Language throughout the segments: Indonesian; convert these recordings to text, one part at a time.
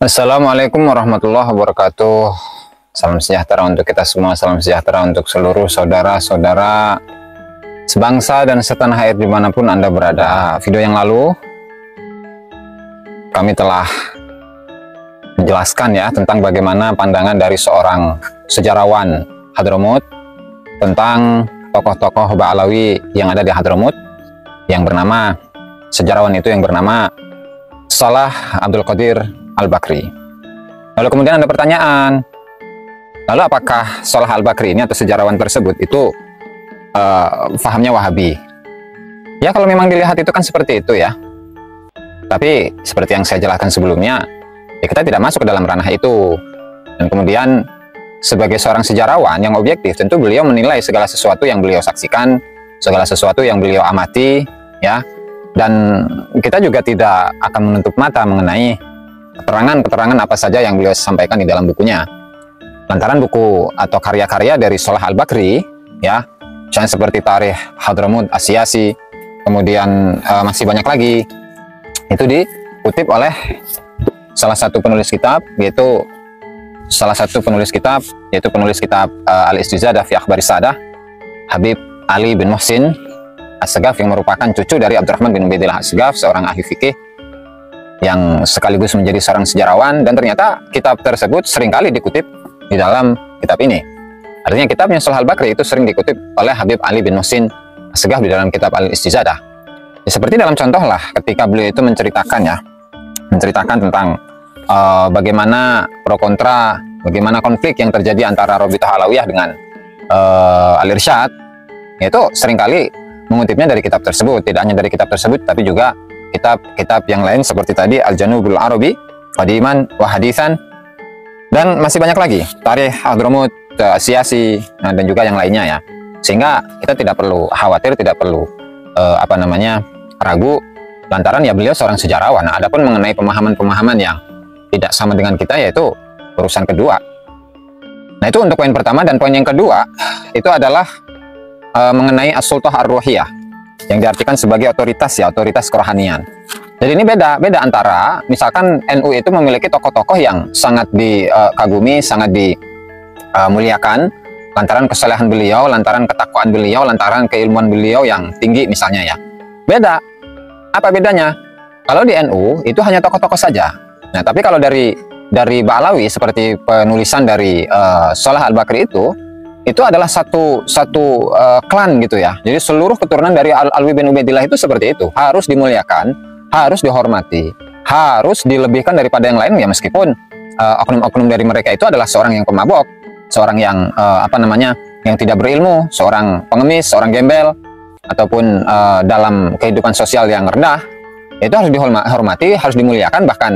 Assalamualaikum warahmatullahi wabarakatuh. Salam sejahtera untuk kita semua, salam sejahtera untuk seluruh saudara-saudara sebangsa dan setanah air dimanapun Anda berada. Video yang lalu kami telah menjelaskan ya tentang bagaimana pandangan dari seorang sejarawan Hadramut tentang tokoh-tokoh Ba'alawi yang ada di Hadramut, yang bernama sejarawan itu yang bernama Salah Abdul Qadir Al-Bakri. Lalu kemudian ada pertanyaan, lalu apakah Salah Al-Bakri ini atau sejarawan tersebut itu fahamnya Wahabi? Ya, kalau memang dilihat itu kan seperti itu ya. Tapi seperti yang saya jelaskan sebelumnya, ya kita tidak masuk ke dalam ranah itu. Dan kemudian sebagai seorang sejarawan yang objektif, tentu beliau menilai segala sesuatu yang beliau saksikan, segala sesuatu yang beliau amati, ya. Dan kita juga tidak akan menutup mata mengenai keterangan-keterangan apa saja yang beliau sampaikan di dalam bukunya. Lantaran buku atau karya-karya dari Salah Al-Bakri, ya, misalnya seperti Tarikh Hadramut As-Siyasi, kemudian masih banyak lagi, itu dikutip oleh salah satu penulis kitab, yaitu penulis kitab Al-Istizadah fi Akhbari Sadah, Habib Ali bin Muhsin As-Segaf, yang merupakan cucu dari Abdurrahman bin Ubaidillah As-Segaf, seorang ahli fikih yang sekaligus menjadi seorang sejarawan. Dan ternyata kitab tersebut seringkali dikutip di dalam kitab ini. Artinya kitabnya Salah Al-Bakri itu sering dikutip oleh Habib Ali bin Muhsin As-Segaf di dalam kitab Al-Istizadah. Ya, seperti dalam contoh lah ketika beliau itu menceritakan tentang bagaimana pro kontra, bagaimana konflik yang terjadi antara Robithah Alawiyah dengan Al-Irsyad, yaitu seringkali mengutipnya dari kitab tersebut. Tidak hanya dari kitab tersebut, tapi juga kitab-kitab yang lain seperti tadi Al-Janubul Arabi, Qadiman wa Hadithan, dan masih banyak lagi, Tarikh Hadramut As-Siyasi, dan juga yang lainnya ya. Sehingga kita tidak perlu khawatir, tidak perlu ragu, lantaran ya beliau seorang sejarawan. Nah, adapun mengenai pemahaman-pemahaman yang tidak sama dengan kita, yaitu urusan kedua. Nah, itu untuk poin pertama. Dan poin yang kedua itu adalah mengenai As-Sultah Ar-Ruhiyah, yang diartikan sebagai otoritas ya, otoritas kerohanian. Jadi ini beda antara misalkan NU itu memiliki tokoh-tokoh yang sangat dikagumi, sangat dimuliakan lantaran kesalehan beliau, lantaran ketakwaan beliau, lantaran keilmuan beliau yang tinggi misalnya ya. Beda. Apa bedanya? Kalau di NU itu hanya tokoh-tokoh saja. Nah, tapi kalau dari Ba'alawi seperti penulisan dari Salah Al-Bakri itu adalah satu klan gitu ya. Jadi seluruh keturunan dari Alwi bin Ubaidillah itu seperti itu, harus dimuliakan, harus dihormati, harus dilebihkan daripada yang lain ya, meskipun oknum-oknum dari mereka itu adalah seorang yang pemabok, seorang yang yang tidak berilmu, seorang pengemis, seorang gembel, ataupun dalam kehidupan sosial yang rendah, itu harus dihormati, harus dimuliakan. Bahkan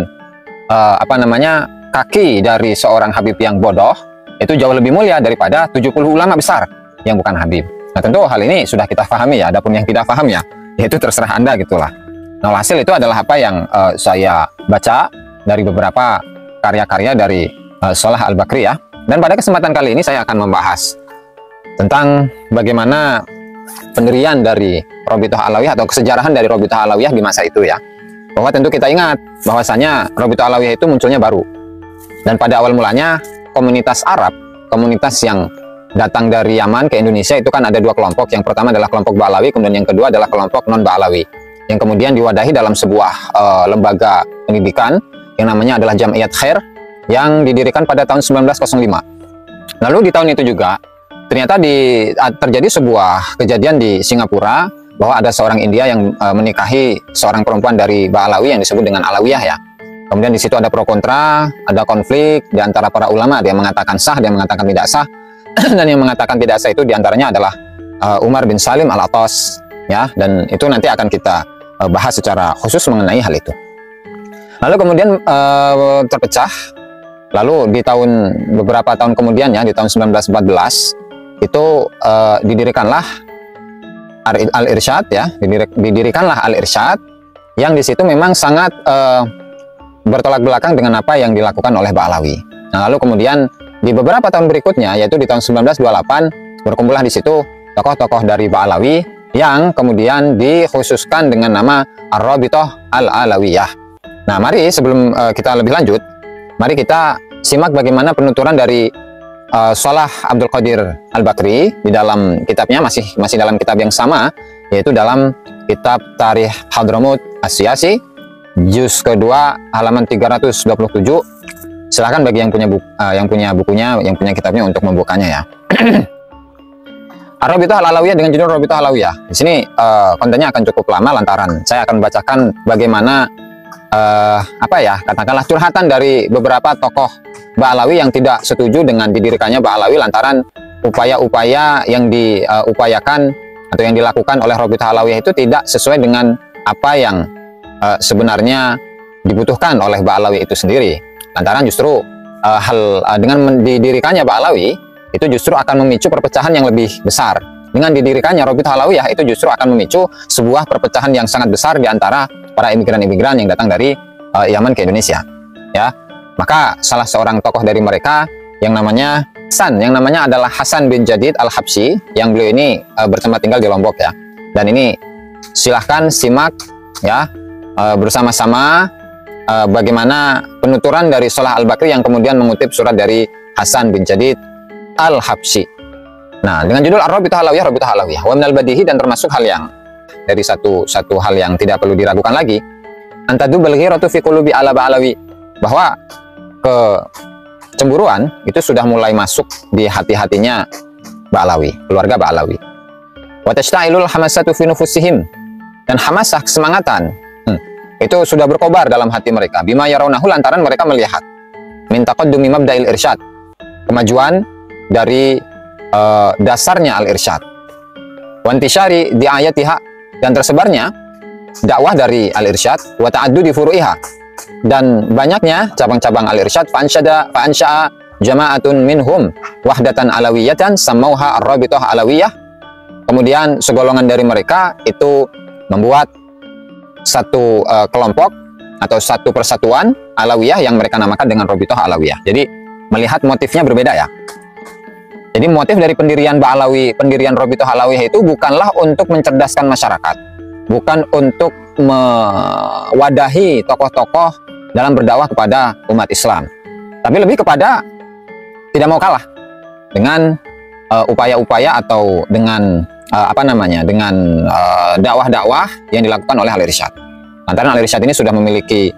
kaki dari seorang Habib yang bodoh itu jauh lebih mulia daripada 70 ulama besar yang bukan Habib. Nah, tentu hal ini sudah kita pahami ya. Adapun yang tidak paham ya, itu terserah Anda gitulah. Nah, hasil itu adalah apa yang saya baca dari beberapa karya-karya dari Salah Al-Bakri ya. Dan pada kesempatan kali ini saya akan membahas tentang bagaimana pendirian dari Robithah Alawiyah atau kesejarahan dari Robithah Alawiyah di masa itu ya. Bahwa tentu kita ingat bahwasanya Robithah Alawiyah itu munculnya baru. Dan pada awal mulanya komunitas Arab, komunitas yang datang dari Yaman ke Indonesia itu kan ada dua kelompok. Yang pertama adalah kelompok Ba'alawi, kemudian yang kedua adalah kelompok non-Ba'alawi, yang kemudian diwadahi dalam sebuah lembaga pendidikan yang namanya adalah Jam'iyat Khair, yang didirikan pada tahun 1905. Lalu di tahun itu juga ternyata terjadi sebuah kejadian di Singapura, bahwa ada seorang India yang menikahi seorang perempuan dari Ba'alawi yang disebut dengan Alawiyah ya. Kemudian di situ ada pro kontra, ada konflik di antara para ulama. Dia mengatakan sah, dia mengatakan tidak sah. Dan yang mengatakan tidak sah itu diantaranya adalah Umar bin Salim Al-Atas, ya. Dan itu nanti akan kita bahas secara khusus mengenai hal itu. Lalu kemudian terpecah. Lalu di beberapa tahun kemudian ya, di tahun 1914 itu didirikanlah Al-Irsyad ya, didirikanlah Al-Irsyad, yang di situ memang sangat bertolak belakang dengan apa yang dilakukan oleh Ba'alawi. Nah, lalu kemudian di beberapa tahun berikutnya, yaitu di tahun 1928, berkumpullah di situ tokoh-tokoh dari Ba'alawi yang kemudian dikhususkan dengan nama Ar-Rabithah Al-Alawiyah. Nah, mari sebelum kita lebih lanjut, mari kita simak bagaimana penuturan dari Salah Abdul Qadir Al-Bakri di dalam kitabnya, masih dalam kitab yang sama, yaitu dalam kitab Tarikh Hadramut As-Siyasi, juz kedua halaman 327. Silahkan bagi yang punya bukunya, yang punya kitabnya untuk membukanya ya. Ar-Rabithah Al-Alawiyah dengan judul Rabithah Alawiyah. Di sini kontennya akan cukup lama lantaran saya akan membacakan bagaimana katakanlah curhatan dari beberapa tokoh Ba'alawi yang tidak setuju dengan didirikannya Ba'alawi lantaran upaya-upaya yang diupayakan atau yang dilakukan oleh Rabithah Alawiyah itu tidak sesuai dengan apa yang sebenarnya dibutuhkan oleh Ba'alawi itu sendiri. Lantaran justru dengan didirikannya Ba'alawi itu justru akan memicu perpecahan yang lebih besar. Dengan didirikannya Rabithah Alawiyah itu justru akan memicu sebuah perpecahan yang sangat besar di antara para imigran-imigran yang datang dari Yaman ke Indonesia. Ya, maka salah seorang tokoh dari mereka yang namanya adalah Hasan bin Jadid Al-Habsyi, yang beliau ini bertempat tinggal di Lombok ya. Dan ini silahkan simak ya bersama-sama bagaimana penuturan dari Salah Al-Bakri yang kemudian mengutip surat dari Hasan bin Jadid Al-Habsyi. Nah, dengan judul Ar-Rabithah Alawiyah, Rabithah Alawiyah. Wa minal badihi, dan termasuk hal yang dari satu hal yang tidak perlu diragukan lagi, antadu balghiratu fi qulubi ala Ba'alawi, bahwa kecemburuan itu sudah mulai masuk di hati-hatinya Ba'alawi, keluarga Ba'alawi. Wa tashta'ilul hamasatu fi nufusihim, dan hamasah, kesemangatan itu sudah berkobar dalam hati mereka. Bima yarawnahu, lantaran mereka melihat min taqaddumi mabda'il irsyad, kemajuan dari dasarnya al-irsyad, wantishari di ayatiha, dan tersebarnya dakwah dari al-irsyad, wa ta'addudi furu'iha, dan banyaknya cabang-cabang al-irsyad. Fa'ansya'a jama'atun minhum wahdatan alawiyatan sammauha ar-Rabithah Alawiyah. Kemudian segolongan dari mereka itu membuat satu kelompok atau satu persatuan Alawiyah yang mereka namakan dengan Rabithah Alawiyah. Jadi melihat motifnya berbeda ya. Jadi motif dari pendirian Rabithah Alawiyah itu bukanlah untuk mencerdaskan masyarakat, bukan untuk mewadahi tokoh-tokoh dalam berdakwah kepada umat Islam, tapi lebih kepada tidak mau kalah dengan upaya-upaya atau dengan dakwah-dakwah yang dilakukan oleh Al-Irsyad. Lantaran Al-Irsyad ini sudah memiliki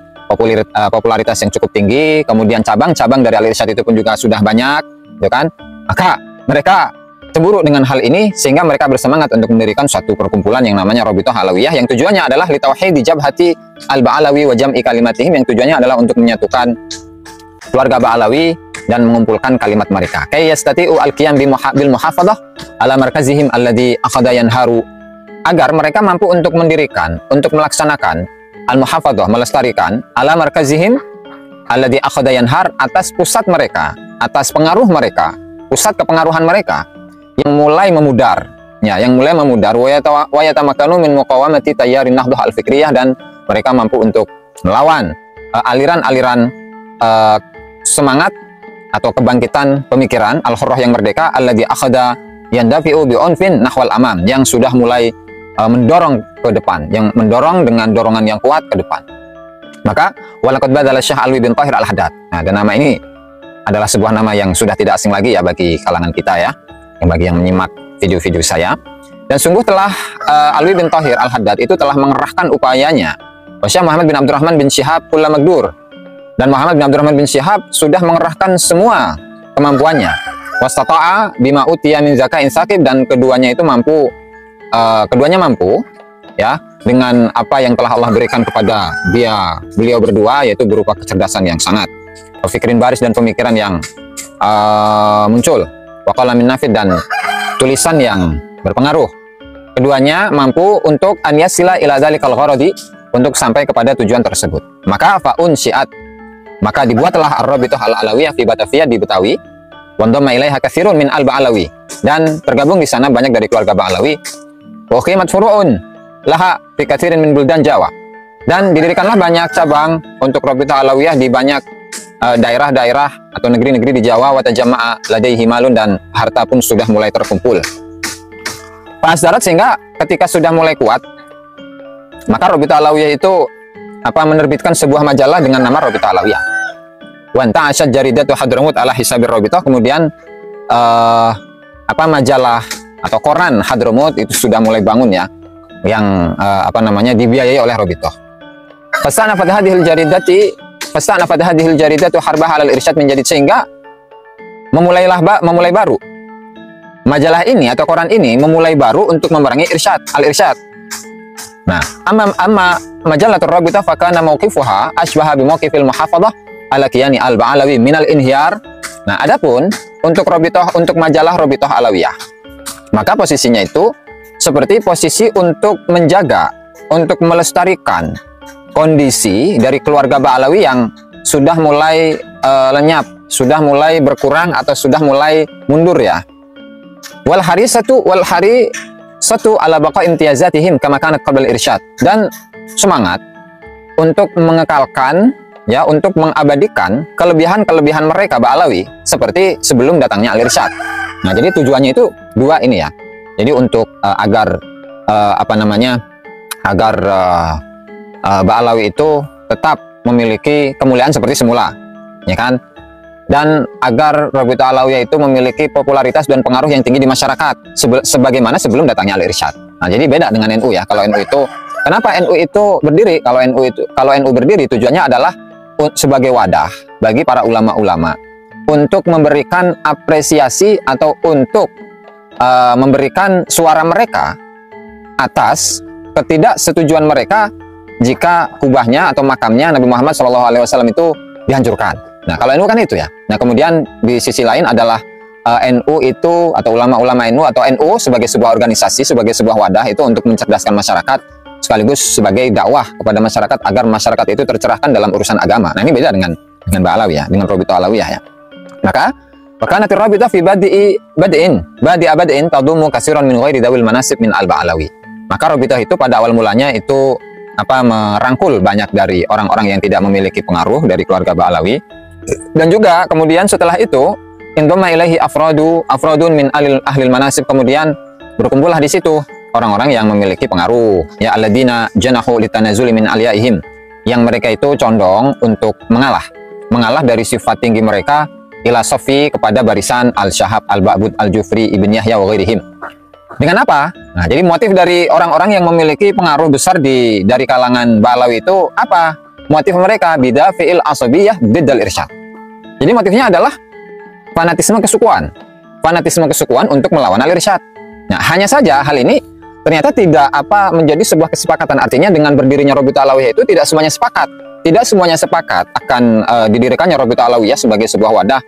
popularitas yang cukup tinggi, kemudian cabang-cabang dari Al-Irsyad itu pun juga sudah banyak, gitu kan? Maka mereka cemburu dengan hal ini sehingga mereka bersemangat untuk mendirikan suatu perkumpulan yang namanya Rabithah Alawiyah, yang tujuannya adalah litauhid dijabhati al-Ba'alawi wa jam'i kalimatihim, yang tujuannya adalah untuk menyatukan keluarga Ba'alawi dan mengumpulkan kalimat mereka. Kay yastati'u al-qiyam bil muhafadhah ala markazihim alladhi akhadha yanharu, agar mereka mampu untuk mendirikan, untuk melaksanakan al-muhafadhah, melestarikan ala markazihim alladhi akhadha yanhar, atas pusat mereka, atas pengaruh mereka, pusat kepengaruhan mereka yang mulai memudar, ya, yang mulai memudar. Wa yatamakanu min muqawamati tayyarin nahdhah al-fikriyah, dan mereka mampu untuk melawan aliran-aliran semangat atau kebangkitan pemikiran al-hurrah yang merdeka, alladhi akhadha yandafi'u bi'unfin nahwal amam, yang sudah mulai mendorong ke depan, yang mendorong dengan dorongan yang kuat ke depan. Maka walaqad badala Syekh Alwi bin Thahir Al-Haddad. Nah, dan nama ini adalah sebuah nama yang sudah tidak asing lagi ya bagi kalangan kita ya, bagi yang menyimak video-video saya. Dan sungguh telah Alwi bin Thahir Al-Haddad itu telah mengerahkan upayanya. Syekh Muhammad bin Abdurrahman bin Syihab kulla magdur, dan Muhammad bin Abdurrahman bin Syihab sudah mengerahkan semua kemampuannya. Wastata'a bima utiya min zakain saqib, dan keduanya mampu ya dengan apa yang telah Allah berikan kepada beliau berdua, yaitu berupa kecerdasan yang sangat, pikirin baris dan pemikiran yang muncul, waqala min nafid, dan tulisan yang berpengaruh. Keduanya mampu untuk an yasila ila dzalikal gharadi, untuk sampai kepada tujuan tersebut. Maka faun syiat, maka dibuatlah Ar-Rabithah Al-Alawiyah fi Batavia di Betawi, wa dhamma ilaiha katsirun min al-Ba'alawi, dan tergabung di sana banyak dari keluarga Ba'alawi. Wa qimat furu'un laha fi katsirin min buldan Jawa, dan didirikanlah banyak cabang untuk Rabithah Alawiyah di banyak daerah-daerah atau negeri-negeri di Jawa. Wa tajama'a ladaihi malun, dan harta pun sudah mulai terkumpul. Darat, sehingga ketika sudah mulai kuat, maka Rabithah Alawiyah itu menerbitkan sebuah majalah dengan nama Rabithah Alawiyah. Wa ta'asyad jaridatu Hadramut ala hisabir Rabithah, kemudian majalah atau koran Hadramut itu sudah mulai bangun ya, yang dibiayai oleh Rabithah. Fastanafat hadhil jaridatu harbah alal irsyad menjadi, sehingga memulai baru majalah ini atau koran ini memulai baru untuk memerangi al-irsyad. Nah, amma majalatul Rabithah fakana mauqifuha asbaha bi mauqifil muhafadzah ala kiyani al-Ba'alawi minal inhiyar. Nah, adapun untuk majalah Rabithah Alawiyah, maka posisinya itu seperti posisi untuk menjaga, untuk melestarikan kondisi dari keluarga Ba'alawi yang sudah mulai lenyap, sudah mulai berkurang atau sudah mulai mundur ya. Wal hari satu ala baqa imtiyazatihim kama kanat qabla irsyad, dan semangat untuk mengekalkan ya, untuk mengabadikan kelebihan-kelebihan mereka Ba'alawi seperti sebelum datangnya al-irsyad. Nah, jadi tujuannya itu dua ini ya. Jadi untuk agar Ba'alawi itu tetap memiliki kemuliaan seperti semula, ya kan? Dan agar Rabithah Alawiyah itu memiliki popularitas dan pengaruh yang tinggi di masyarakat sebagaimana sebelum datangnya al-irsyad. Nah, jadi beda dengan NU ya. Kalau NU itu, kenapa NU itu berdiri? Kalau NU berdiri tujuannya adalah sebagai wadah bagi para ulama-ulama untuk memberikan apresiasi atau untuk memberikan suara mereka atas ketidaksetujuan mereka jika kubahnya atau makamnya Nabi Muhammad SAW itu dihancurkan. Nah, kalau NU kan itu ya. Nah, kemudian di sisi lain adalah NU itu atau ulama-ulama NU atau NU sebagai sebuah organisasi, sebagai sebuah wadah itu untuk mencerdaskan masyarakat sekaligus sebagai dakwah kepada masyarakat agar masyarakat itu tercerahkan dalam urusan agama. Nah, ini beda dengan Ba'alawi ya, dengan Rabithah Alawiyah ya. Maka natir Rabithah fi badi'in tadumu kasiran min ghairi dawil manasib min al-Ba'alawi. Maka Rabithah itu pada awal mulanya itu merangkul banyak dari orang-orang yang tidak memiliki pengaruh dari keluarga Ba'alawi. Dan juga kemudian setelah itu indoma ilaihi afradun min ahlil manasib, kemudian berkumpullah di situ orang-orang yang memiliki pengaruh ya, alladzina janahu litanazuli min aliyaihim, yang mereka itu condong untuk mengalah dari sifat tinggi mereka ila sofi kepada barisan al-Syahab al-Ba'bud al-Jufri ibn Yahya wa ghairihim. Dengan apa? Nah, jadi motif dari orang-orang yang memiliki pengaruh besar dari kalangan Ba'alawi itu apa? Motif mereka bida fi'il asabiyah biddal irsyad. Jadi motifnya adalah fanatisme kesukuan untuk melawan al-irsyad. Nah, hanya saja hal ini ternyata tidak menjadi sebuah kesepakatan. Artinya dengan berdirinya Rabithah Alawiyah itu tidak semuanya sepakat akan didirikannya Rabithah Alawiyah sebagai sebuah wadah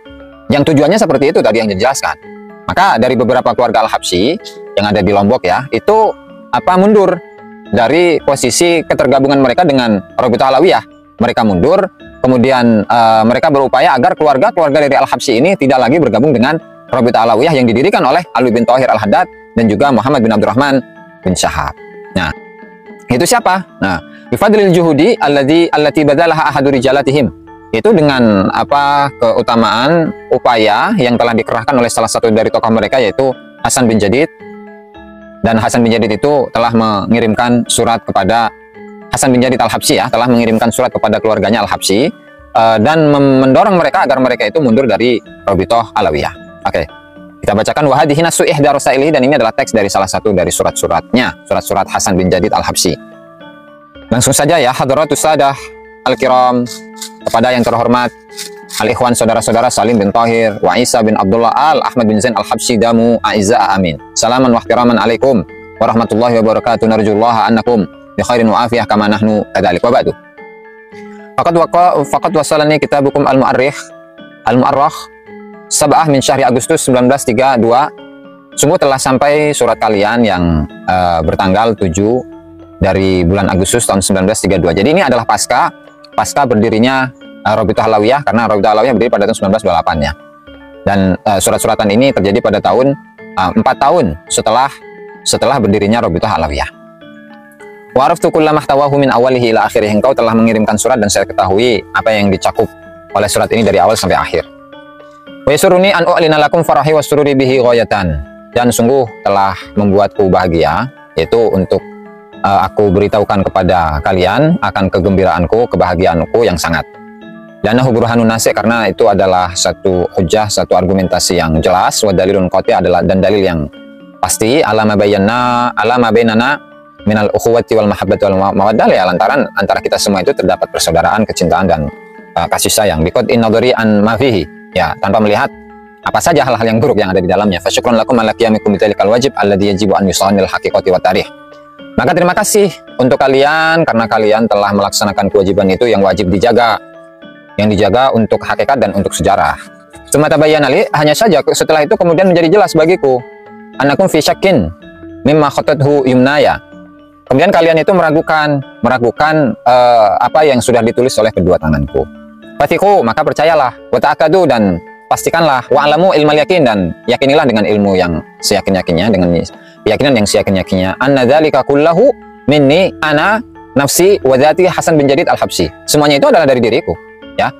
yang tujuannya seperti itu tadi yang dijelaskan. Maka dari beberapa keluarga Al-Habsyi yang ada di Lombok ya, itu mundur dari posisi ketergabungan mereka dengan Rabithah Alawiyah. Mereka mundur, kemudian mereka berupaya agar keluarga-keluarga dari Al-Habsyi ini tidak lagi bergabung dengan Rabithah Alawiyah yang didirikan oleh Alwi bin Thahir Al-Haddad dan juga Muhammad bin Abdurrahman bin Syahab. Nah, itu siapa? Nah, bifadlil juhudi allati badalaha ahadu rijalatihim. Itu dengan keutamaan upaya yang telah dikerahkan oleh salah satu dari tokoh mereka, yaitu Hasan bin Jadid. Dan Hasan bin Jadid itu telah mengirimkan surat kepada Hasan bin Jadid Al-Habsyi ya, telah mengirimkan surat kepada keluarganya Al-Habsyi dan mendorong mereka agar mereka itu mundur dari Rabithah Alawiyah. Oke. Kita bacakan wahadihi nasu ihda rasailihi, dan ini adalah teks dari salah satu dari surat-suratnya, surat-surat Hasan bin Jadid Al-Habsyi. Langsung saja ya, hadratus sadah al-kiram, kepada yang terhormat al-ikhwan saudara-saudara Salim bin Thahir wa Isa bin Abdullah al-Ahmad bin Zain Al-Habsyi damu a'izza amin. Salaman wa ihtiraman alaikum warahmatullahi wabarakatuh, narjullaha annakum bi khairin wa afiyah kama nahnu kadzalik wa ba'du. Faqad wasalani kitabukum al-mu'arrikh Sab'ah min syahri Agustus 1932. Sungguh telah sampai surat kalian yang bertanggal 7 dari bulan Agustus tahun 1932. Jadi ini adalah pasca berdirinya Rabithah Alawiyah, karena Rabithah Alawiyah berdiri pada tahun 1928 ya. Dan surat-suratan ini terjadi pada tahun 4 tahun setelah berdirinya Rabithah Alawiyah. Wa araftu kulla mahtawahu min awalihi ila akhirih. Engkau telah mengirimkan surat dan saya ketahui apa yang dicakup oleh surat ini dari awal sampai akhir. Wa yasuruni an u'lina lakum farahi wa sururi bihi ghayatan. Dan sungguh telah membuatku bahagia, yaitu untuk aku beritahukan kepada kalian akan kegembiraanku, kebahagiaanku yang sangat. Li'annahu burhanun nasi', karena itu adalah satu hujah, satu argumentasi yang jelas. Wa dalilun qati' adalah dan dalil yang pasti ala ma bainana minal ukhuwati wal mahabbati wal mawaddah, ya lantaran antara kita semua itu terdapat persaudaraan, kecintaan dan kasih sayang. Biqad innadhari an ma fihi, ya tanpa melihat apa saja hal-hal yang buruk yang ada di dalamnya. Fa syukran lakum ala qiyamikum bidzalikal wajib alladzi yajibu an yusanil haqiqati wa tarikh. Maka terima kasih untuk kalian karena kalian telah melaksanakan kewajiban itu yang wajib dijaga, yang dijaga untuk hakikat dan untuk sejarah. Semata bayan ali, hanya saja setelah itu kemudian menjadi jelas bagiku, anakum fi syakkin mimma khatathu yumnaya. Kemudian kalian itu meragukan apa yang sudah ditulis oleh kedua tanganku. Fatiku, maka percayalah, wa ta'akadu, dan pastikanlah, wa alamu ilmal yakin, dan yakinilah dengan ilmu yang seyakin-yakinnya, dengan keyakinan yang seyakin-yakinnya, anna dzalika kullahu minni ana nafsi wa dzati Hasan bin Jadid al-Habsyi. Semuanya itu adalah dari diriku. Ya,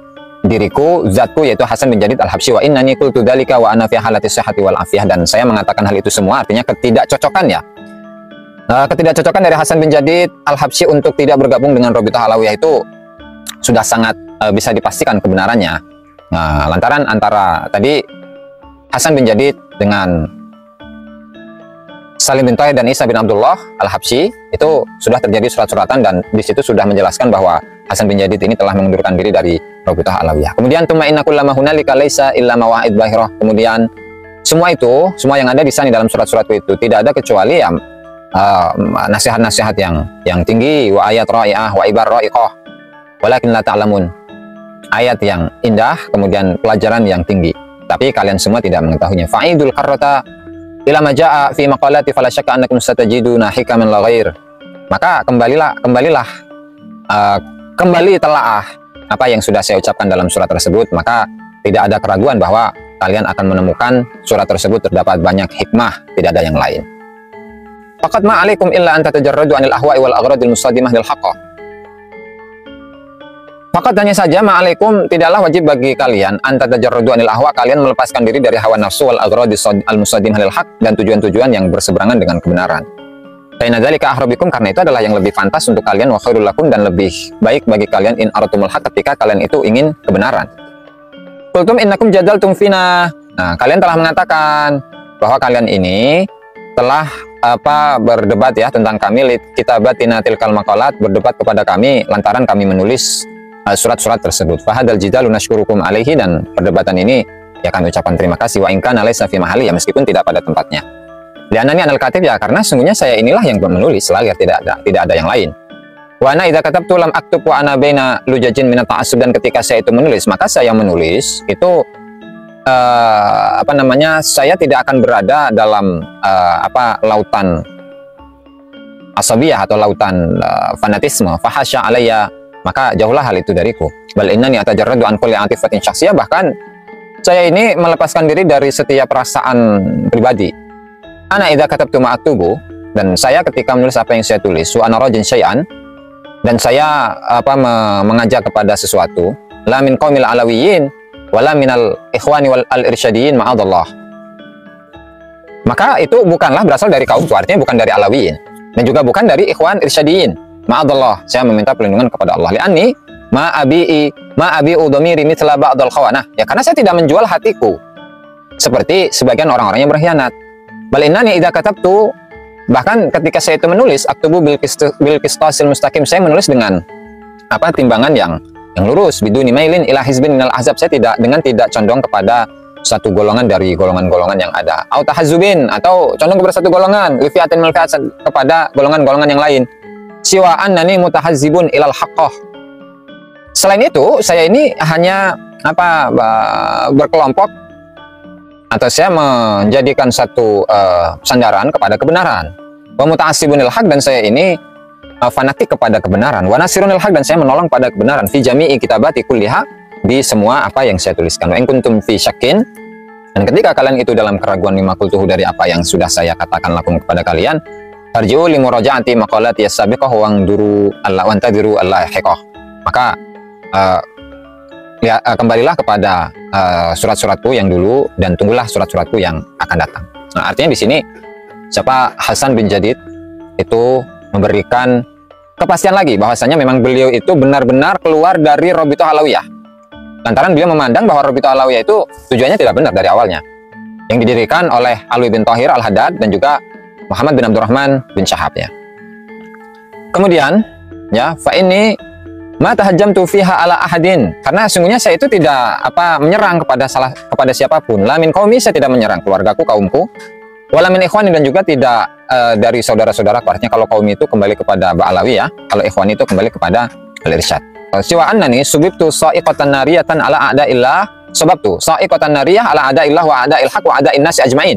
diriku, zatku, yaitu Hasan bin Jadid al-Habsyi. Wa innani qultu dzalika wa ana fi halati sihhati wal afiyah, dan saya mengatakan hal itu semua artinya ketidakcocokan, ya. Ketidakcocokan dari Hasan bin Jadid al-Habsyi untuk tidak bergabung dengan Rabithah Alawiyah itu sudah sangat bisa dipastikan kebenarannya. Nah, lantaran antara tadi Hasan bin Jadid dengan Salim bin Thahir dan Isa bin Abdullah al-Habsyi itu sudah terjadi surat-suratan, dan di situ sudah menjelaskan bahwa Hasan bin Jadid ini telah mengundurkan diri dari Rabithah Alawiyah. Kemudian tuma inna kullama hunalika laisa illa mawa'id bahirah. Kemudian semua yang ada di sana dalam surat-surat itu tidak ada kecuali ya nasihat-nasihat yang tinggi, wa ayat ra'iah wa ibar ra'iqah walakin la ta'lamun. Ayat yang indah, kemudian pelajaran yang tinggi, tapi kalian semua tidak mengetahuinya. Fa'idul karrata ila ma jaa fi maqalati fala syakka annakum satajiduna hikaman la ghair. Maka kembali telaah apa yang sudah saya ucapkan dalam surat tersebut, maka tidak ada keraguan bahwa kalian akan menemukan surat tersebut terdapat banyak hikmah, tidak ada yang lain. Faqad ma alaikum illa an tatajarradu anil ahwa'i wal aghradil musadimah lil haqq. Fakat hanya saja ma'alaikum, tidaklah wajib bagi kalian antatajarrudu anil ahwa, kalian melepaskan diri dari hawa nafsu wal aghradi al musadimah lil haq, dan tujuan-tujuan yang berseberangan dengan kebenaran. Kaina dzalika ahrabikum, karena itu adalah yang lebih pantas untuk kalian, wa khairul lakum, dan lebih baik bagi kalian in aratumul haq, ketika kalian itu ingin kebenaran. Qultum innakum jadaltum fina. Nah, kalian telah mengatakan bahwa kalian ini telah berdebat ya tentang kami, kitabatina tilkal maqalat, berdebat kepada kami lantaran kami menulis surat-surat tersebut. Fahadal jidalu nashkurukum alaihi, dan perdebatan ini ya kami ucapkan terima kasih. Wa in kana laisa fi mahali, ya meskipun tidak pada tempatnya. Li'annani anal katib, ya karena sungguhnya saya inilah yang menulis, selagi tidak ada yang lain. Wa ana idza katabtu lam aktub wa ana baina lujajin min ta'assub, dan ketika saya itu menulis, maka saya menulis itu saya tidak akan berada dalam lautan asabiyah atau lautan fanatisme. Fahasya alayya, maka jauhlah hal itu dariku. Bal innani atajarradu an kulli atifatin syakhsiyah, bahkan saya ini melepaskan diri dari setiap perasaan pribadi. Ana idza katabtu ma aktubu, dan saya ketika menulis apa yang saya tulis, wa ana rajin syai'an, dan saya mengajak kepada sesuatu, la min qaumil alawiyyin wala minal ikhwani wal irsyadiyin ma'adallah, maka itu bukanlah berasal dari kaumku, artinya bukan dari alawiyin, dan juga bukan dari ikhwan irsyadiyin ma'adallah, saya meminta perlindungan kepada Allah. Li'anni ma'abi'u dhamiri mithla ba'dal khawanah, ya karena saya tidak menjual hatiku seperti sebagian orang-orang yang berkhianat. Bal innani idza katabtu, bahkan ketika saya itu menulis, aktubu bil qistasil mustaqim, saya menulis dengan timbangan yang lurus, biduni mailin ila hizbin minal ahzab, saya tidak condong kepada satu golongan dari golongan-golongan yang ada, au tahazzubin, atau condong kepada satu golongan, lifiatin minal fi'at, kepada golongan-golongan yang lain. Siwa annani mutahazzibun ilal haqqah. Selain itu, saya ini hanya berkelompok, atau saya menjadikan satu sandaran kepada kebenaran. Wa muta'assibun ilal haq, dan saya ini fanatik kepada kebenaran. Wa nasirun ilal haq, dan saya menolong pada kebenaran. Fi jami'i kitabati kulliha, di semua apa yang saya tuliskan. Wa in kuntum fi syakkin, dan ketika kalian itu dalam keraguan mimma qultuhu, dari apa yang sudah saya katakan lakum kepada kalian, tarji'u li murajaati maqalati as-sabiqah wa anduru wantadiru al-lahiqah, maka kembalilah kepada surat-suratku yang dulu, dan tunggulah surat-suratku yang akan datang. Nah, artinya di sini siapa Hasan bin Jadid itu memberikan kepastian lagi bahwasanya memang beliau itu benar-benar keluar dari Rabithah Alawiyah. Lantaran beliau memandang bahwa Rabi'ah Alawiyah itu tujuannya tidak benar dari awalnya, yang didirikan oleh Alwi bin Thahir Al-Haddad dan juga Muhammad bin Abdurrahman bin Syahab ya. Kemudian ya, fa ini ma tahajjamtu fiha ala ahadin, karena sungguhnya saya itu tidak menyerang kepada siapapun. La min qaumi, saya tidak menyerang keluargaku, kaumku. Wala min ikhwani, dan juga tidak dari saudara-saudaraku. Artinya kalau kaum itu kembali kepada Ba'alawi ya, kalau ikhwan itu kembali kepada al-irsyad. Siwa annani subibtu sa'iqatan nariyatan ala a'da'illah, sababtu sa'iqatan nariyah ala a'da'illah wa a'da'il haq wa a'da'in nasi ajmain.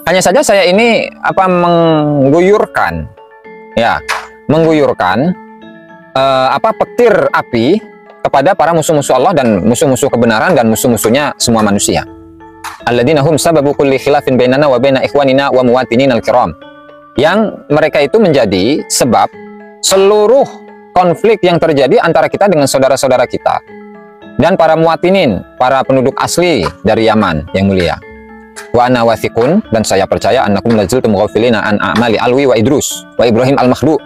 Hanya saja saya ini mengguyurkan ya, petir api kepada para musuh-musuh Allah dan musuh-musuh kebenaran dan musuh-musuhnya semua manusia. Alladzina hum sababu kulli khilafin bainana wa baina ikhwanina wa muwatinina al-kiram. Yang mereka itu menjadi sebab seluruh konflik yang terjadi antara kita dengan saudara-saudara kita dan para muwatinin, para penduduk asli dari Yaman yang mulia. Wa ana wathiqun, dan saya percaya annakum laziltum ghafilina an a'mali Alwi wa Idrus wa Ibrahim al-Makhdu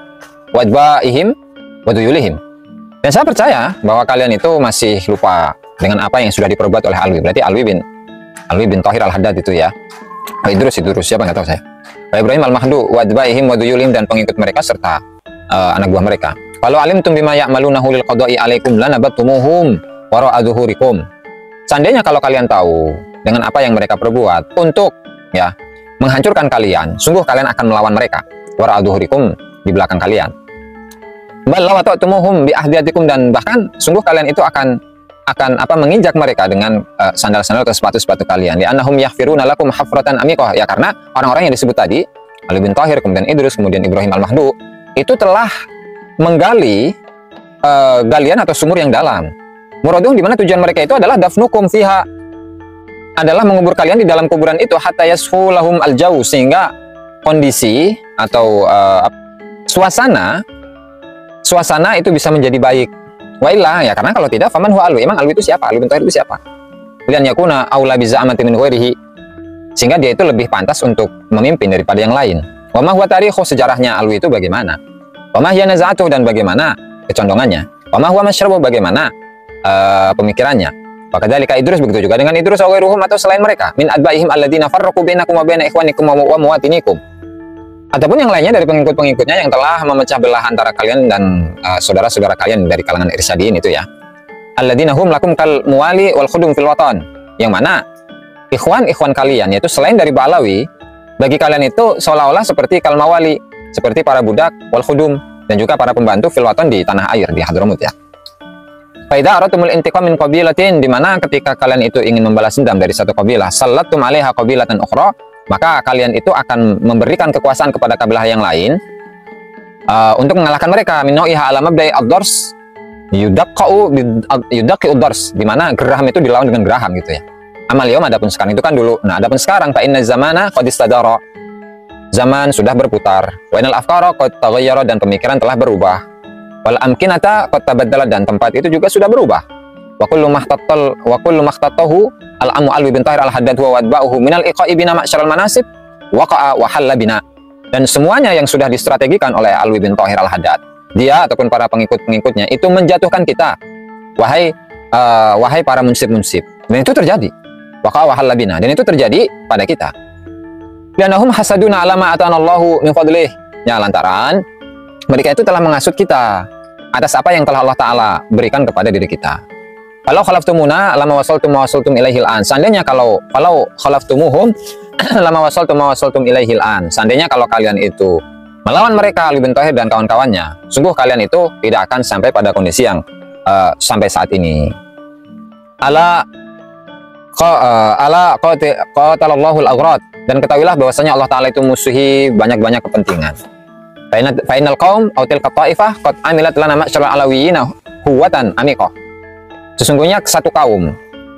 wa adba'ihim wa duyulihim. Dan saya percaya bahwa kalian itu masih lupa dengan apa yang sudah diperbuat oleh Alwi. Berarti Alwi bin Thahir Al-Haddad itu ya. Idrus siapa nggak tahu saya. Wa Ibrahim al-Makhdu wa adba'ihim wa duyulihim, dan pengikut mereka serta anak buah mereka. Kalau alimtum bima ya'malunahu lil qada'i alaikum lanabattumuhum wara'a dhuhurikum. Seandainya kalau kalian tahu dengan apa yang mereka perbuat untuk ya menghancurkan kalian, sungguh kalian akan melawan mereka. Wara'a dhuhurikum, di belakang kalian. Bal law ta'tumuhum bi ahdiyatikum, dan bahkan sungguh kalian itu akan menginjak mereka dengan sandal-sandal atau sepatu-sepatu kalian. Li'annahum yaghfiruna lakum hafratan amikah, ya karena orang-orang yang disebut tadi, Ali bin Thahir, kemudian Idrus, kemudian Ibrahim al-Mahdu, itu telah menggali galian atau sumur yang dalam. Muradun, di mana tujuan mereka itu adalah dafnukum fiha, adalah mengubur kalian di dalam kuburan itu, hatta yasfu lahum al-jaw, sehingga kondisi atau suasana itu bisa menjadi baik. Wa illa, ya karena kalau tidak, faman huwa Alwi, emang Alwi itu siapa? Alwi bin Thahir itu siapa? Lian yakuna aula bi za'amati min ghairihi, sehingga dia itu lebih pantas untuk memimpin daripada yang lain. Wa ma huwa tarikhu, sejarahnya Alwi itu bagaimana? Wa ma hiya naz'atuh, dan bagaimana kecondongannya? Wa ma huwa masyrabu, bagaimana pemikirannya? Wakadzalika Idrus, begitu juga dengan Idrus wa ghairuhum, atau selain mereka, min adba'ihim alladzina farraqu bainakum wa baina ikhwanikum wa muwatinikum, ataupun yang lainnya dari pengikut-pengikutnya yang telah memecah belah antara kalian dan saudara-saudara kalian dari kalangan irsyadiyin itu ya. Alladzina hum lakum kal muwali wal khudum fil watan, yang mana ikhwan kalian, yaitu selain dari Ba'alawi, bagi kalian itu seolah-olah seperti kal mawali, seperti para budak, wal khudum, dan juga para pembantu fil watan, di tanah air, di Hadramut ya. Faida aratumul intiqam min qabilatin, di mana ketika kalian itu ingin membalas dendam dari satu kabilah, sallatum 'alaiha qabilatan ukhra, maka kalian itu akan memberikan kekuasaan kepada kabilah yang lain untuk mengalahkan mereka. Min nau'iha ala mabda'i ad-dars yudaqqu ad-dars, di mana geraham itu dilawan dengan geraham gitu ya. Amal yaum, adapun sekarang, itu kan dulu. Nah, adapun sekarang, fa inna zamana qad istadara, zaman sudah berputar. Wa inal afkara qad taghayyara, dan pemikiran telah berubah. Wal amkinata qad tabaddala, dan tempat itu juga sudah berubah. Wa kullu mahtatahu al-amu Alwi bin Thahir Al-Haddad wa wadba'uhu minal iqa'i bina ma'syaral manasib waqa'a wa halla bina, dan semuanya yang sudah distrategikan oleh Alwi bin Thahir Al-Haddad, dia ataupun para pengikut-pengikutnya itu menjatuhkan kita, wahai para munsib-munsib, dan itu terjadi. Waqa'a wa halla bina, dan itu terjadi pada kita. Li'annahum hasaduna ala ma atanallahu min fadlih, ya lantaran mereka itu telah menghasut kita atas apa yang telah Allah Ta'ala berikan kepada diri kita. Kalau khalaftumuna lama wasaltum ilaihil an, seandainya kalau khalaftumuhum lama wasaltum ilaihil an, seandainya kalau kalian itu melawan mereka, Ali bin Thahir dan kawan-kawannya, sungguh kalian itu tidak akan sampai pada kondisi yang sampai saat ini. Ala qatalallahu al-aghrad, dan ketahuilah bahwasanya Allah Ta'ala itu musuhi banyak-banyak kepentingan. Fainal qaum aw tilka ta'ifah qad amilat lana ma'syaral alawiyyin huwatan amikah. Sesungguhnya satu kaum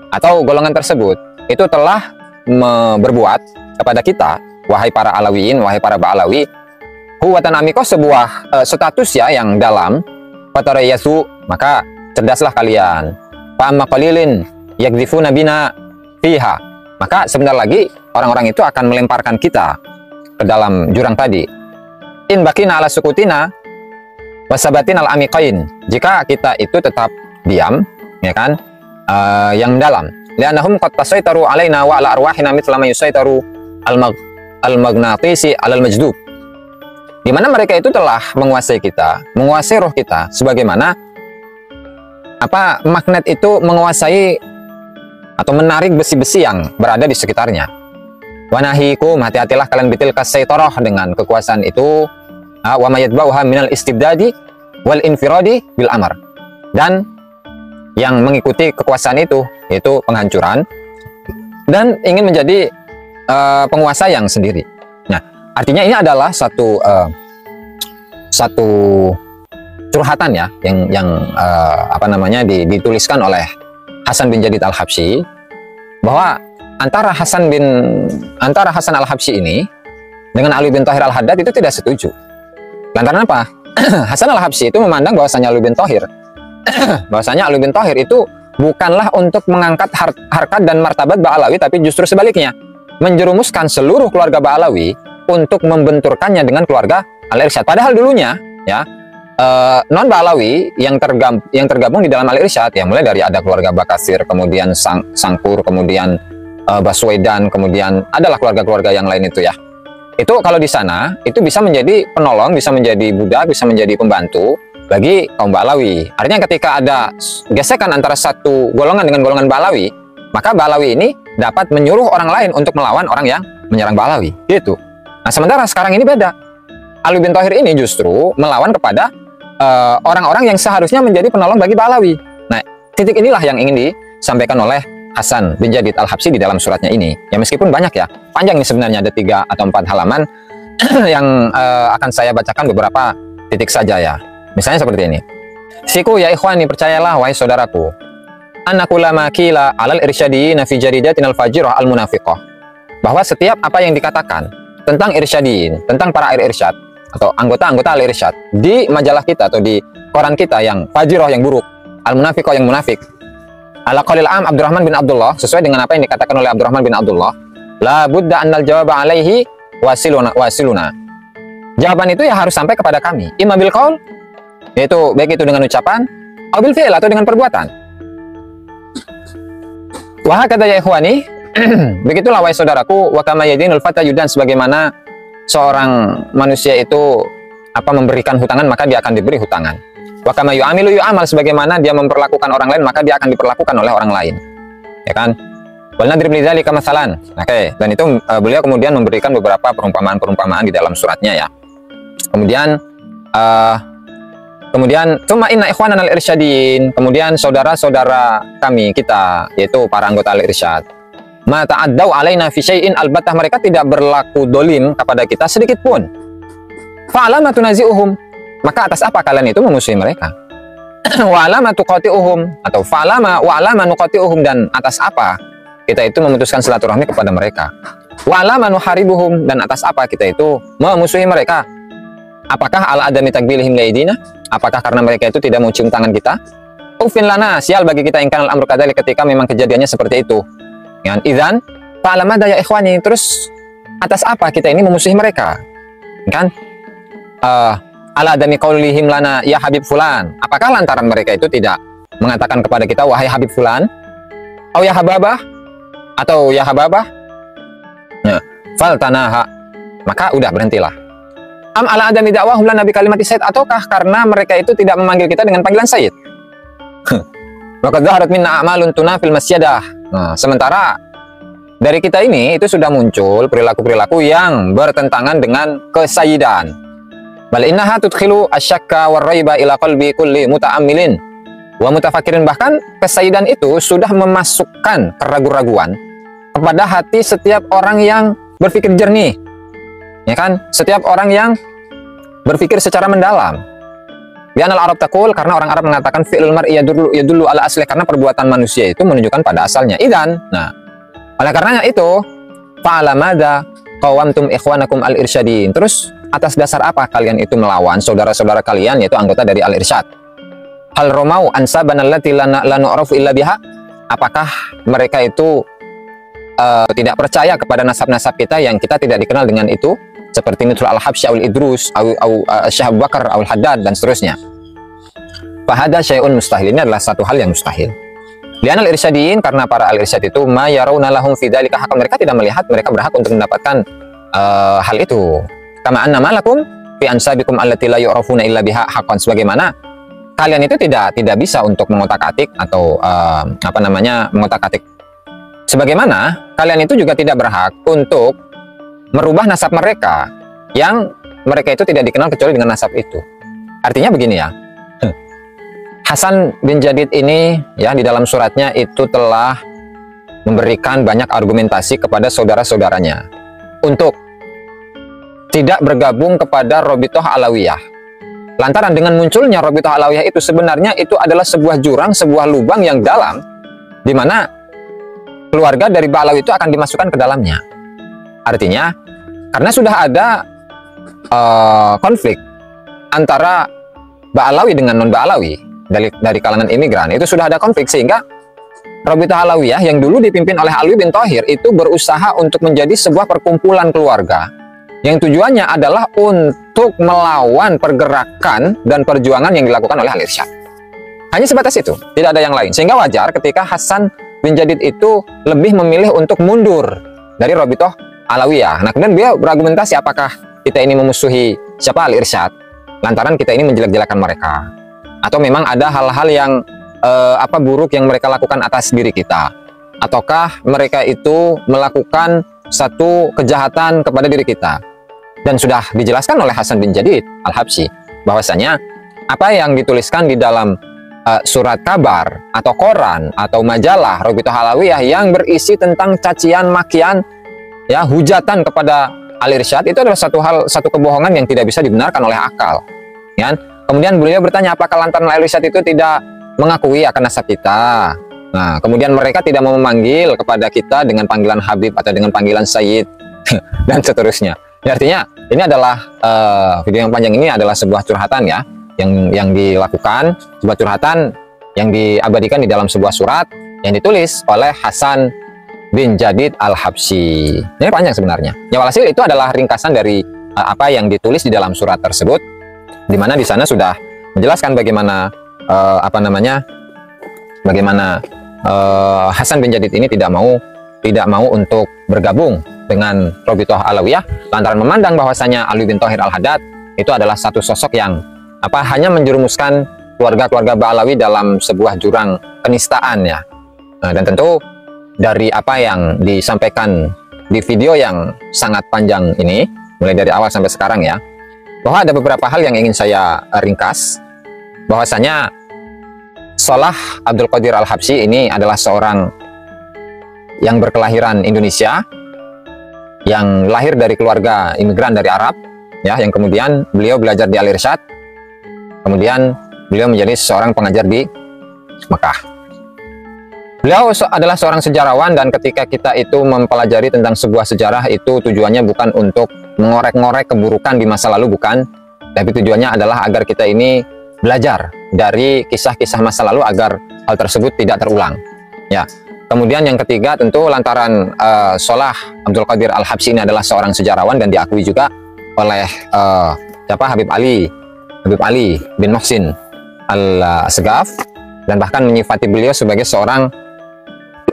atau golongan tersebut itu telah berbuat kepada kita, wahai para alawiyin, wahai para Ba'alawi, huwatan amikah, sebuah status ya yang dalam. Fatarayasu, maka cerdaslah kalian. Fa amma qalilin yakdzifuna bina fiha, maka sebentar lagi orang-orang itu akan melemparkan kita ke dalam jurang tadi. In bakina ala sukutina wasabatin al amikain, jika kita itu tetap diam, ya kan, yang mendalam. Li'annahum qad tasaitaru alaina wa ala arwahina mithla ma yusaitaru al-maghnatisi 'alal majdub. Di mana mereka itu telah menguasai kita, menguasai roh kita, sebagaimana magnet itu menguasai atau menarik besi-besi yang berada di sekitarnya. Wanahikum, hati-hatilah kalian bitil kasaitoroh dengan kekuasaan itu. Wa mayatbauha minal istibdadi wal infiradi bil amar. Dan yang mengikuti kekuasaan itu, yaitu penghancuran dan ingin menjadi penguasa yang sendiri. Nah, artinya ini adalah satu curhatan ya yang dituliskan oleh Hasan bin Jadid Al-Habsyi, bahwa antara Hasan Al-Habsyi ini dengan Ali bin Thahir Al-Haddad itu tidak setuju. Lantaran apa? Hasan Al-Habsyi itu memandang bahwasanya Ali bin Thahir itu bukanlah untuk mengangkat harkat dan martabat Ba'alawi, tapi justru sebaliknya, menjerumuskan seluruh keluarga Ba'alawi untuk membenturkannya dengan keluarga Al-Irsyad. Padahal dulunya ya non Ba'alawi yang tergabung di dalam Al-Irsyad ya, mulai dari ada keluarga Bakasir, kemudian Sangkur, kemudian Baswedan, kemudian adalah keluarga-keluarga yang lain itu ya. Itu kalau di sana itu bisa menjadi penolong, bisa menjadi budak, bisa menjadi pembantu bagi kaum Ba'alawi. Artinya ketika ada gesekan antara satu golongan dengan golongan Ba'alawi, maka Ba'alawi ini dapat menyuruh orang lain untuk melawan orang yang menyerang Ba'alawi. Gitu. Nah, sementara sekarang ini beda. Ali bin Thahir ini justru melawan kepada orang-orang yang seharusnya menjadi penolong bagi Ba'alawi. Nah, titik inilah yang ingin disampaikan oleh Hasan bin Jadid Al-Habsyi di dalam suratnya ini. Ya meskipun banyak ya, panjang ini sebenarnya, ada 3 atau 4 halaman yang akan saya bacakan beberapa titik saja ya. Misalnya seperti ini. Siku ya ikhwani, percayalah wahai saudaraku, annaku lama kila alal irsyadiyin fi jaridatin al-fajirah al-munafiqah. Bahwa setiap apa yang dikatakan tentang irsyadiyin, tentang para irsyad atau anggota-anggota al-irsyad di majalah kita atau di koran kita yang fajirah, yang buruk, al-munafiqah, yang munafik, ala qalil am Abdurrahman bin Abdullah, sesuai dengan apa yang dikatakan oleh Abdurrahman bin Abdullah, la budda annal jawaba alaihi wasiluna. Jawaban itu ya harus sampai kepada kami, imma bil qaul, yaitu baik itu dengan ucapan, atau bil fi'l, atau dengan perbuatan. Wa hakadha ya ikhwani, begitulah wahai saudaraku, wa kama yadinul fata yudan, sebagaimana seorang manusia itu memberikan hutangan, maka dia akan diberi hutangan. Wa kama yu'amilu yu'amal, sebagaimana dia memperlakukan orang lain, maka dia akan diperlakukan oleh orang lain. Ya kan? Wal nadrib lidzalika masalan. Oke, dan itu beliau kemudian memberikan beberapa perumpamaan-perumpamaan di dalam suratnya ya. Kemudian tsumma inna ikhwanan al-irsyadiyin, kemudian saudara-saudara kami kita, yaitu para anggota al-irsyad, ma ta'addau alaina fi syai'in, albattah mereka tidak berlaku dolim kepada kita sedikit pun. Fa'alama tunazi'uhum, maka atas apa kalian itu memusuhi mereka? Wa'alama tuqati'uhum, atau fa'alama wa'alama nuqati'uhum, dan atas apa kita itu memutuskan silaturahmi kepada mereka? Wa'alama nuharibuhum, dan atas apa kita itu memusuhi mereka? Apakah ala adami takbilihim liaidina? Apakah karena mereka itu tidak mau cium tangan kita? Ufin lana, sial bagi kita ingkang al-amru kadzalik, ketika memang kejadiannya seperti itu. Ya, idzan fa'alamada ya ikhwani, terus atas apa kita ini memusuhi mereka? Kan? Ala adami qaulihim lana ya Habib fulan. Apakah lantaran mereka itu tidak mengatakan kepada kita wahai Habib fulan? Au ya hababah, atau ya hababah? Ya, faltanaha, maka udah berhentilah. Am ala adami dakwahum lana bi kalimati sayyid, ataukah karena mereka itu tidak memanggil kita dengan panggilan sayyid? Maka zaharat minna a'malun tunafil masyadah. Nah, sementara dari kita ini itu sudah muncul perilaku-perilaku yang bertentangan dengan kesayyidan. Bal innaha tudkhilu asyakka warraiba ila qalbi kulli muta'ammilin wa mutafakirin, bahkan kesayyidan itu sudah memasukkan keraguan-raguan kepada hati setiap orang yang berpikir jernih. Ya kan? Setiap orang yang berpikir secara mendalam. Bi'anal Arab taqul, karena orang Arab mengatakan fi'lul mar'i yadullu ala asli, karena perbuatan manusia itu menunjukkan pada asalnya. Idzan, nah, oleh karenanya itu, fa'ala madza qawamtum ikhwanakum al-irsyadin. Terus atas dasar apa kalian itu melawan saudara-saudara kalian, yaitu anggota dari al-irsyad? Hal romau ansabana allati la nu'rafu illa biha? Apakah mereka itu tidak percaya kepada nasab-nasab kita yang kita tidak dikenal dengan itu, seperti Mithl al-Habsyi, al-Idrus, Syekh Abu Bakar, al-Haddad, dan seterusnya? Fahada syai'un mustahil, ini adalah satu hal yang mustahil. Lianal irsyadiin, karena para al-irsyad itu ma yarawna lahum fi dzalika haqqan, mereka tidak melihat mereka berhak untuk mendapatkan hal itu. Kama anna malakum fi ansabikum allati la yu'rafuna illa biha haqqan, sebagaimana kalian itu tidak bisa untuk mengotak-atik atau mengotak-atik. Sebagaimana kalian itu juga tidak berhak untuk merubah nasab mereka yang mereka itu tidak dikenal kecuali dengan nasab itu. Artinya begini ya. Hasan bin Jadid ini ya di dalam suratnya itu telah memberikan banyak argumentasi kepada saudara-saudaranya untuk tidak bergabung kepada Robitoh Alawiyah. Lantaran dengan munculnya Robitoh Alawiyah itu sebenarnya itu adalah sebuah jurang, sebuah lubang yang dalam, di mana keluarga dari Ba'alawi itu akan dimasukkan ke dalamnya. Artinya karena sudah ada konflik antara Ba'alawi dengan non-Ba'alawi dari kalangan imigran, itu sudah ada konflik, sehingga Robitoh Alawiyah yang dulu dipimpin oleh Alwi bin Thohir itu berusaha untuk menjadi sebuah perkumpulan keluarga yang tujuannya adalah untuk melawan pergerakan dan perjuangan yang dilakukan oleh Al-Irsyad. Hanya sebatas itu, tidak ada yang lain. Sehingga wajar ketika Hasan bin Jadid itu lebih memilih untuk mundur dari Robitoh Alawiyah. Nah, kemudian beliau berargumentasi, apakah kita ini memusuhi siapa? Al-Irsyad, lantaran kita ini menjelek-jelekan mereka, atau memang ada hal-hal yang buruk yang mereka lakukan atas diri kita, ataukah mereka itu melakukan satu kejahatan kepada diri kita. Dan sudah dijelaskan oleh Hasan bin Jadid Al-Habsyi bahwasanya apa yang dituliskan di dalam surat kabar atau koran atau majalah Robitoh Alawiyah yang berisi tentang cacian, makian, ya, hujatan kepada Al-Irsyad, itu adalah satu kebohongan yang tidak bisa dibenarkan oleh akal, ya. Kemudian beliau bertanya, apakah lantaran Al-Irsyad itu tidak mengakui akan nasab kita? Nah, kemudian mereka tidak mau memanggil kepada kita dengan panggilan Habib atau dengan panggilan Sayyid dan seterusnya. Ya, artinya ini adalah video yang panjang ini adalah sebuah curhatan ya, yang dilakukan, sebuah curhatan yang diabadikan di dalam sebuah surat yang ditulis oleh Hasan bin Jadid Al-Habsyi. Ini panjang sebenarnya. Ya, walhasil itu adalah ringkasan dari apa yang ditulis di dalam surat tersebut, di mana di sana sudah menjelaskan bagaimana Hasan bin Jadid ini tidak mau untuk bergabung dengan Robitoh Alawiyah, lantaran memandang bahwasanya Alwi bin Thohir Al-Haddad itu adalah satu sosok yang hanya menjerumuskan keluarga-keluarga Ba'alawi dalam sebuah jurang kenistaan ya. Nah, dan tentu dari apa yang disampaikan di video yang sangat panjang ini, mulai dari awal sampai sekarang ya, bahwa ada beberapa hal yang ingin saya ringkas, bahwasanya Salah Abdul Qadir Al-Habsyi ini adalah seorang yang berkelahiran Indonesia, yang lahir dari keluarga imigran dari Arab, ya, yang kemudian beliau belajar di Al-Irsyad, kemudian beliau menjadi seorang pengajar di Mekah. Beliau adalah seorang sejarawan, dan ketika kita itu mempelajari tentang sebuah sejarah itu tujuannya bukan untuk mengorek-ngorek keburukan di masa lalu, bukan, tapi tujuannya adalah agar kita ini belajar dari kisah-kisah masa lalu agar hal tersebut tidak terulang. Ya. Kemudian yang ketiga, tentu lantaran Salah Abdul Qadir Al-Habsyi ini adalah seorang sejarawan dan diakui juga oleh Habib Ali bin Muhsin Al-Asghaf, dan bahkan menyifati beliau sebagai seorang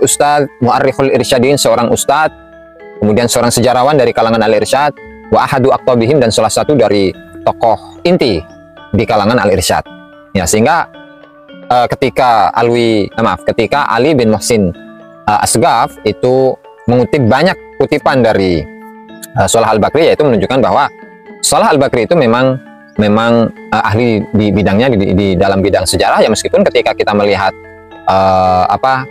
Ustadz Mu'arrikhul Irsyadin, seorang ustadz, kemudian seorang sejarawan dari kalangan Al-Irsyad, wa ahadu aqtabihim, dan salah satu dari tokoh inti di kalangan Al-Irsyad. Ya, sehingga ketika Ali bin Muhsin Asghaf itu mengutip banyak kutipan dari Salah Al-Bakri, yaitu menunjukkan bahwa Salah Al-Bakri itu memang ahli di bidangnya di dalam bidang sejarah ya, meskipun ketika kita melihat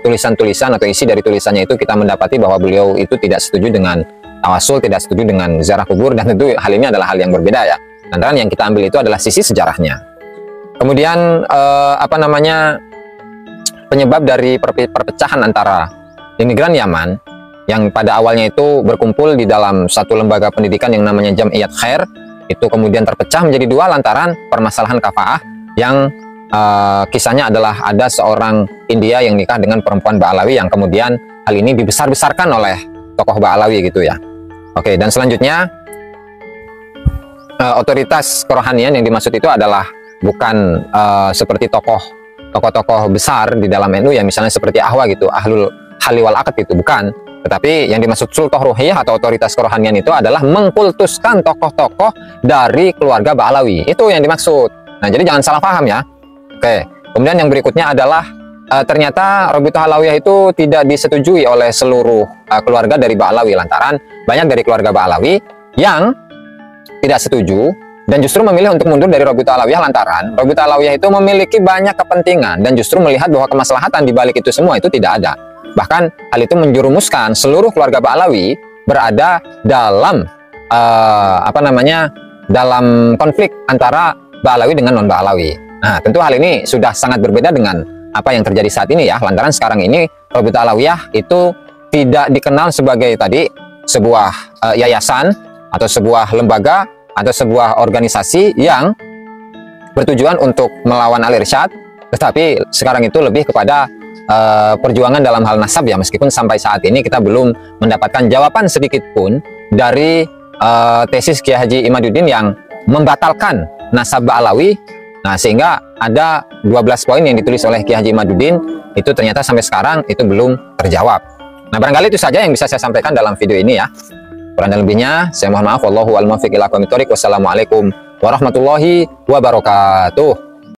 tulisan-tulisan atau isi dari tulisannya itu kita mendapati bahwa beliau itu tidak setuju dengan tawasul, tidak setuju dengan ziarah kubur, dan tentu hal ini adalah hal yang berbeda ya. Lantaran yang kita ambil itu adalah sisi sejarahnya. Kemudian penyebab dari perpecahan antara imigran Yaman yang pada awalnya itu berkumpul di dalam satu lembaga pendidikan yang namanya Jam'iyat Khair, itu kemudian terpecah menjadi dua lantaran permasalahan kafaah yang kisahnya adalah ada seorang India yang nikah dengan perempuan Ba'alawi, yang kemudian hal ini dibesar-besarkan oleh tokoh Ba'alawi gitu ya. Oke, dan selanjutnya otoritas kerohanian yang dimaksud itu adalah bukan seperti tokoh tokoh-tokoh besar di dalam NU ya, misalnya seperti Ahwa gitu, Ahlul Halli wal Aqd itu, bukan. Tetapi yang dimaksud sultoh ruhiyah atau otoritas kerohanian itu adalah mengkultuskan tokoh-tokoh dari keluarga Ba'alawi. Itu yang dimaksud. Nah, jadi jangan salah paham ya. Oke. Kemudian yang berikutnya adalah ternyata Rabithah Alawiyah itu tidak disetujui oleh seluruh keluarga dari Ba'alawi, lantaran banyak dari keluarga Ba'alawi yang tidak setuju dan justru memilih untuk mundur dari Rabithah Alawiyah, lantaran Rabithah Alawiyah itu memiliki banyak kepentingan dan justru melihat bahwa kemaslahatan di balik itu semua itu tidak ada. Bahkan hal itu menjerumuskan seluruh keluarga Ba'alawi berada dalam dalam konflik antara Ba'alawi dengan non Ba'alawi. Nah, tentu hal ini sudah sangat berbeda dengan apa yang terjadi saat ini ya, lantaran sekarang ini Rabithah Alawiyah itu tidak dikenal sebagai tadi sebuah yayasan atau sebuah lembaga atau sebuah organisasi yang bertujuan untuk melawan al-irsyad, tetapi sekarang itu lebih kepada perjuangan dalam hal nasab ya, meskipun sampai saat ini kita belum mendapatkan jawaban sedikit pun dari tesis Kiai Haji Imaduddin yang membatalkan nasab Ba'alawi. Nah, sehingga ada 12 poin yang ditulis oleh Kiai Haji Imaduddin itu ternyata sampai sekarang itu belum terjawab. Nah, barangkali itu saja yang bisa saya sampaikan dalam video ini ya. Kurang dan lebihnya saya mohon maaf. Wallahu a'lam bishawab. Wassalamualaikum warahmatullahi wabarakatuh.